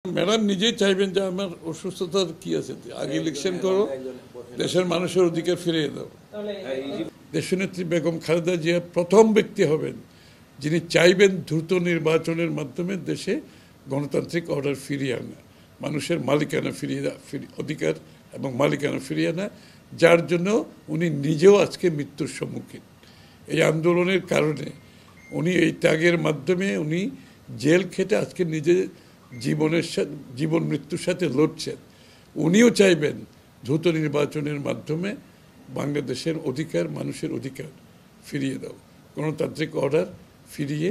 Madam নিজেই চাইবেন যে আমার অসুস্থতার কি আছে, আগে ইলেকশন করো, দেশের মানুষের অধিকার ফিরিয়ে দাও। দেশনেত্রী বেগম খালেদা জিয়া প্রথম ব্যক্তি হবেন যিনি চাইবেন দ্রুত নির্বাচনের মাধ্যমে দেশে গণতান্ত্রিক অর্ডার ফিরিয়ে আনা, মানুষের মালিকানা অধিকার এবং মালিকানা ফিরিয়ে আনা, যার জন্য উনি নিজেও আজকে মৃত্যুর সম্মুখীন। এই আন্দোলনের কারণে উনি এই ত্যাগের মাধ্যমে উনি জেল খেটে আজকে নিজে জীবন মৃত্যুর সাথে লড়ছেন। উনিও চাইবেন দ্রুত নির্বাচনের মাধ্যমে বাংলাদেশের অধিকার, মানুষের অধিকার ফিরিয়ে দাও, গণতান্ত্রিক অর্ডার ফিরিয়ে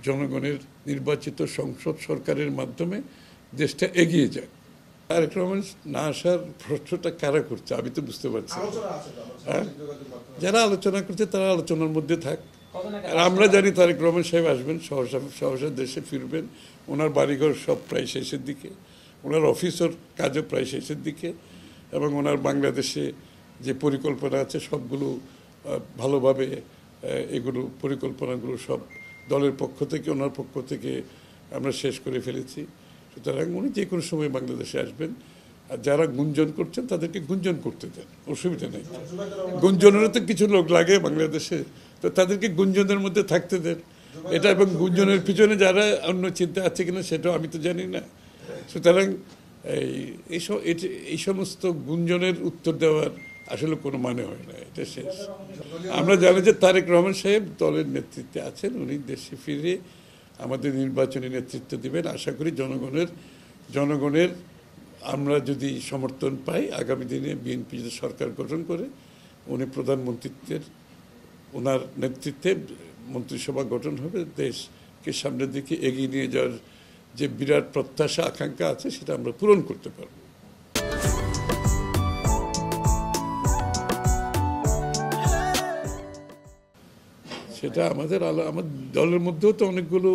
জনগণের নির্বাচিত সংসদ সরকারের মাধ্যমে দেশটা এগিয়ে যাক। তারেক রহমান না আসার প্রশ্নটা কারা করছে আমি তো বুঝতে পারছি। হ্যাঁ, যারা আলোচনা করছে তারা আলোচনার মধ্যে থাক। আর আমরা জানি তারেক রহমান সাহেব আসবেন, সহসা দেশে ফিরবেন। ওনার বাড়িঘর সব প্রায় শেষের দিকে, ওনার অফিসের কাজও প্রায় শেষের দিকে, এবং ওনার বাংলাদেশে যে পরিকল্পনা আছে সবগুলো ভালোভাবে এগুলো পরিকল্পনাগুলো সব দলের পক্ষ থেকে, ওনার পক্ষ থেকে আমরা শেষ করে ফেলেছি। সুতরাং উনি যে কোনো সময় বাংলাদেশে আসবেন। আর যারা গুঞ্জন করছেন তাদেরকে গুঞ্জন করতে দেন, অসুবিধা নেই। গুঞ্জনেরও তো কিছু লোক লাগে বাংলাদেশে, তো তাদেরকে গুঞ্জনের মধ্যে থাকতে দেন। এটা এবং গুঞ্জনের পিছনে যারা অন্য চিন্তা আছে কিনা সেটাও আমি তো জানি না। সুতরাং এই সমস্ত গুঞ্জনের উত্তর দেওয়ার আসলে কোনো মানে হয় না, এটা শেষ। আমরা জানি যে তারেক রহমান সাহেব দলের নেতৃত্বে আছেন, উনি দেশে ফিরে আমাদের নির্বাচনী নেতৃত্ব দেবেন। আশা করি জনগণের আমরা যদি সমর্থন পাই, আগামী দিনে বিএনপি যদি সরকার গঠন করে উনি ওনার নেতৃত্বে মন্ত্রিসভা গঠন হবে, দেশকে সামনের দিকে এগিয়ে নিয়ে যাওয়ার যে বিরাট প্রত্যাশা আকাঙ্ক্ষা আছে সেটা আমরা পূরণ করতে পারব। সেটা আমার দলের মধ্যেও তো অনেকগুলো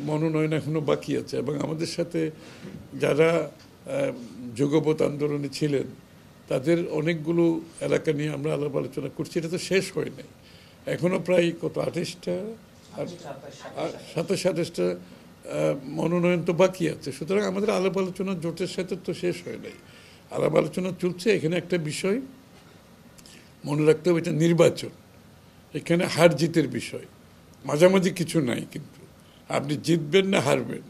মনোনয়ন এখনো বাকি আছে, এবং আমাদের সাথে যারা যুগপৎ আন্দোলনে ছিলেন তাদের অনেকগুলো এলাকা নিয়ে আমরা আলাপ আলোচনা করছি। এটা তো শেষ হয় নাই, এখনো প্রায় 27-28টা মনোনয়ন তো বাকি আছে। সুতরাং আমাদের আলাপ আলোচনা জোটের সাথে তো শেষ হয় নাই, আলাপ আলোচনা চলছে। এখানে একটা বিষয় মনে রাখতে হবে, এটা নির্বাচন, এখানে হার জিতের বিষয়, মাঝামাঝি কিছু নাই। কিন্তু আপনি জিতবেন না হারবেন,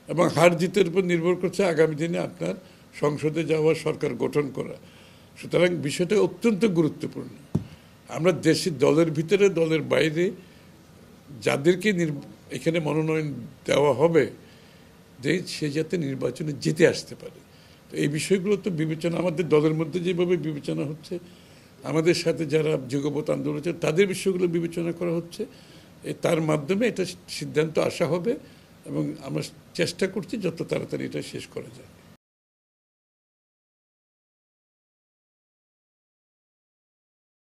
এবং হার জিতের উপর নির্ভর করছে আগামী দিনে আপনার সংসদে যাওয়া, সরকার গঠন করা। সুতরাং বিষয়টা অত্যন্ত গুরুত্বপূর্ণ। আমরা দেশের দলের ভিতরে, দলের বাইরে যাদেরকে এখানে মনোনয়ন দেওয়া হবে, যে সে যাতে নির্বাচনে জিতে আসতে পারে। তো এই বিষয়গুলো তো বিবেচনা আমাদের দলের মধ্যে যেভাবে বিবেচনা হচ্ছে, আমাদের সাথে যারা যুগপৎ আন্দোলন হচ্ছে তাদের বিষয়গুলো বিবেচনা করা হচ্ছে। তার মাধ্যমে এটা সিদ্ধান্ত আসা হবে, এবং আমরা চেষ্টা করছি যত তাড়াতাড়ি এটা শেষ করা যায়।